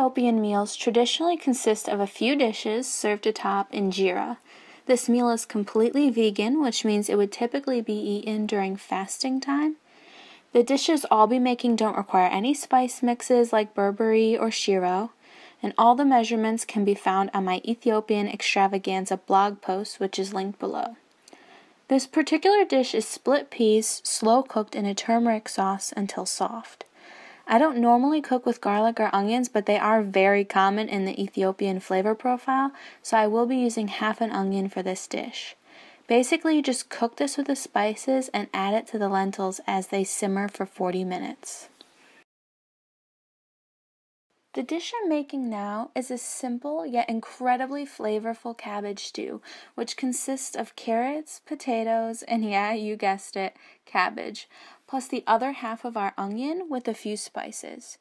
Ethiopian meals traditionally consist of a few dishes served atop injera. This meal is completely vegan, which means it would typically be eaten during fasting time. The dishes I'll be making don't require any spice mixes like berbere or shiro, and all the measurements can be found on my Ethiopian Extravaganza blog post, which is linked below. This particular dish is split peas, slow cooked in a turmeric sauce until soft. I don't normally cook with garlic or onions, but they are very common in the Ethiopian flavor profile, so I will be using half an onion for this dish. Basically, you just cook this with the spices and add it to the lentils as they simmer for 40 minutes. The dish I'm making now is a simple yet incredibly flavorful cabbage stew, which consists of carrots, potatoes, and yeah, you guessed it, cabbage, plus the other half of our onion with a few spices.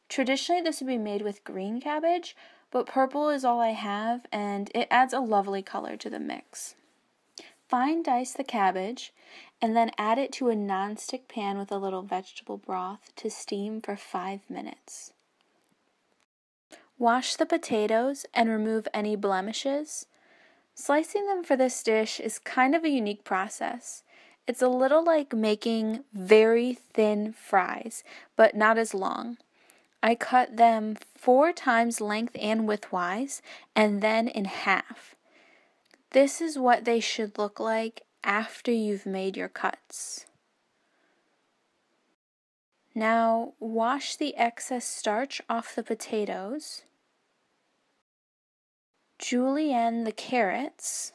Traditionally, this would be made with green cabbage, but purple is all I have, and it adds a lovely color to the mix. Fine dice the cabbage, and then add it to a non-stick pan with a little vegetable broth to steam for 5 minutes. Wash the potatoes and remove any blemishes. Slicing them for this dish is kind of a unique process. It's a little like making very thin fries, but not as long. I cut them 4 times length and widthwise, and then in half. This is what they should look like after you've made your cuts. Now, wash the excess starch off the potatoes. Julienne the carrots.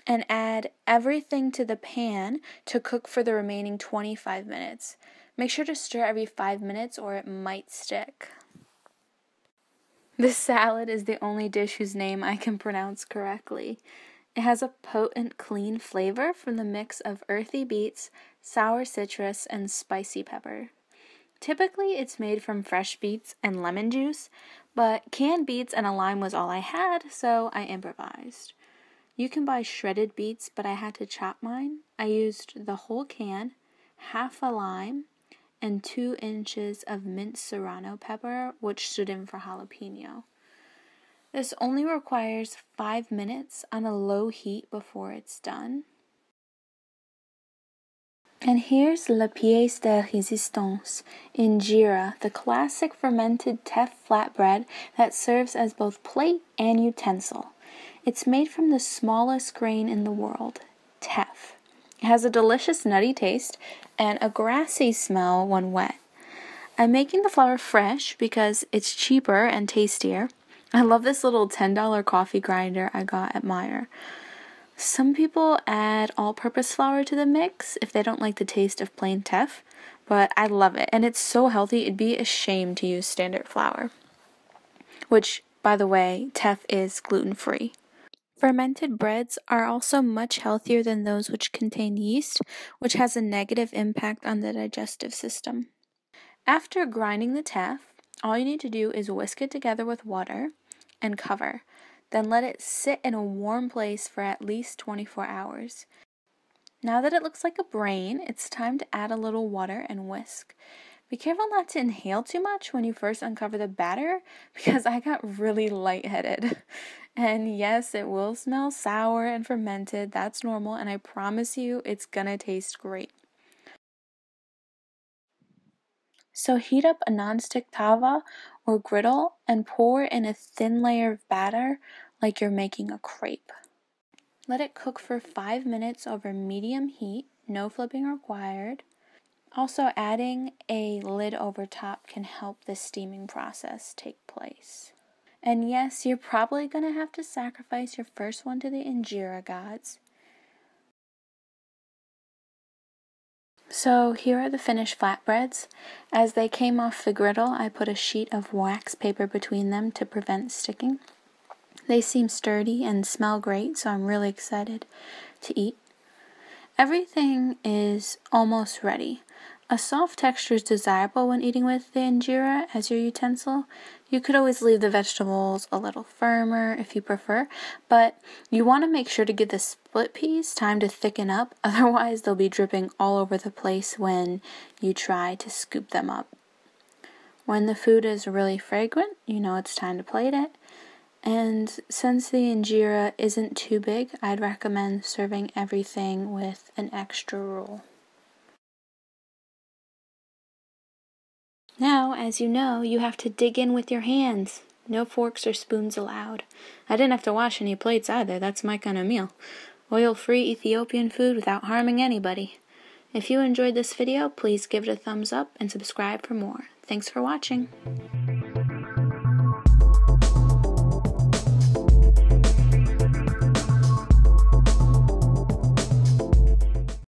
And add everything to the pan to cook for the remaining 25 minutes. Make sure to stir every 5 minutes or it might stick. This salad is the only dish whose name I can pronounce correctly. It has a potent, clean flavor from the mix of earthy beets, sour citrus, and spicy pepper. Typically, it's made from fresh beets and lemon juice, but canned beets and a lime was all I had, so I improvised. You can buy shredded beets, but I had to chop mine. I used the whole can, half a lime, and 2 inches of minced serrano pepper, which stood in for jalapeno. This only requires 5 minutes on a low heat before it's done. And here's la pièce de résistance, injera, the classic fermented teff flatbread that serves as both plate and utensil. It's made from the smallest grain in the world, teff. It has a delicious nutty taste and a grassy smell when wet. I'm making the flour fresh because it's cheaper and tastier. I love this little $10 coffee grinder I got at Meijer. Some people add all-purpose flour to the mix if they don't like the taste of plain teff, but I love it, and it's so healthy it'd be a shame to use standard flour. Which, by the way, teff is gluten-free. Fermented breads are also much healthier than those which contain yeast, which has a negative impact on the digestive system. After grinding the teff, all you need to do is whisk it together with water and cover. Then let it sit in a warm place for at least 24 hours. Now that it looks like a brain, it's time to add a little water and whisk. Be careful not to inhale too much when you first uncover the batter, because I got really lightheaded. And yes, it will smell sour and fermented, that's normal, and I promise you it's gonna taste great. So heat up a non-stick tava or griddle and pour in a thin layer of batter like you're making a crepe. Let it cook for 5 minutes over medium heat, no flipping required. Also, adding a lid over top can help the steaming process take place. And yes, you're probably going to have to sacrifice your first one to the injera gods. So here are the finished flatbreads. As they came off the griddle, I put a sheet of wax paper between them to prevent sticking. They seem sturdy and smell great, so I'm really excited to eat. Everything is almost ready. A soft texture is desirable when eating with the injera as your utensil. You could always leave the vegetables a little firmer if you prefer, but you want to make sure to give the split peas time to thicken up, otherwise they'll be dripping all over the place when you try to scoop them up. When the food is really fragrant, you know it's time to plate it. And since the injera isn't too big, I'd recommend serving everything with an extra roll. Now, as you know, you have to dig in with your hands. No forks or spoons allowed. I didn't have to wash any plates either, that's my kind of meal. Oil-free Ethiopian food without harming anybody. If you enjoyed this video, please give it a thumbs up and subscribe for more. Thanks for watching.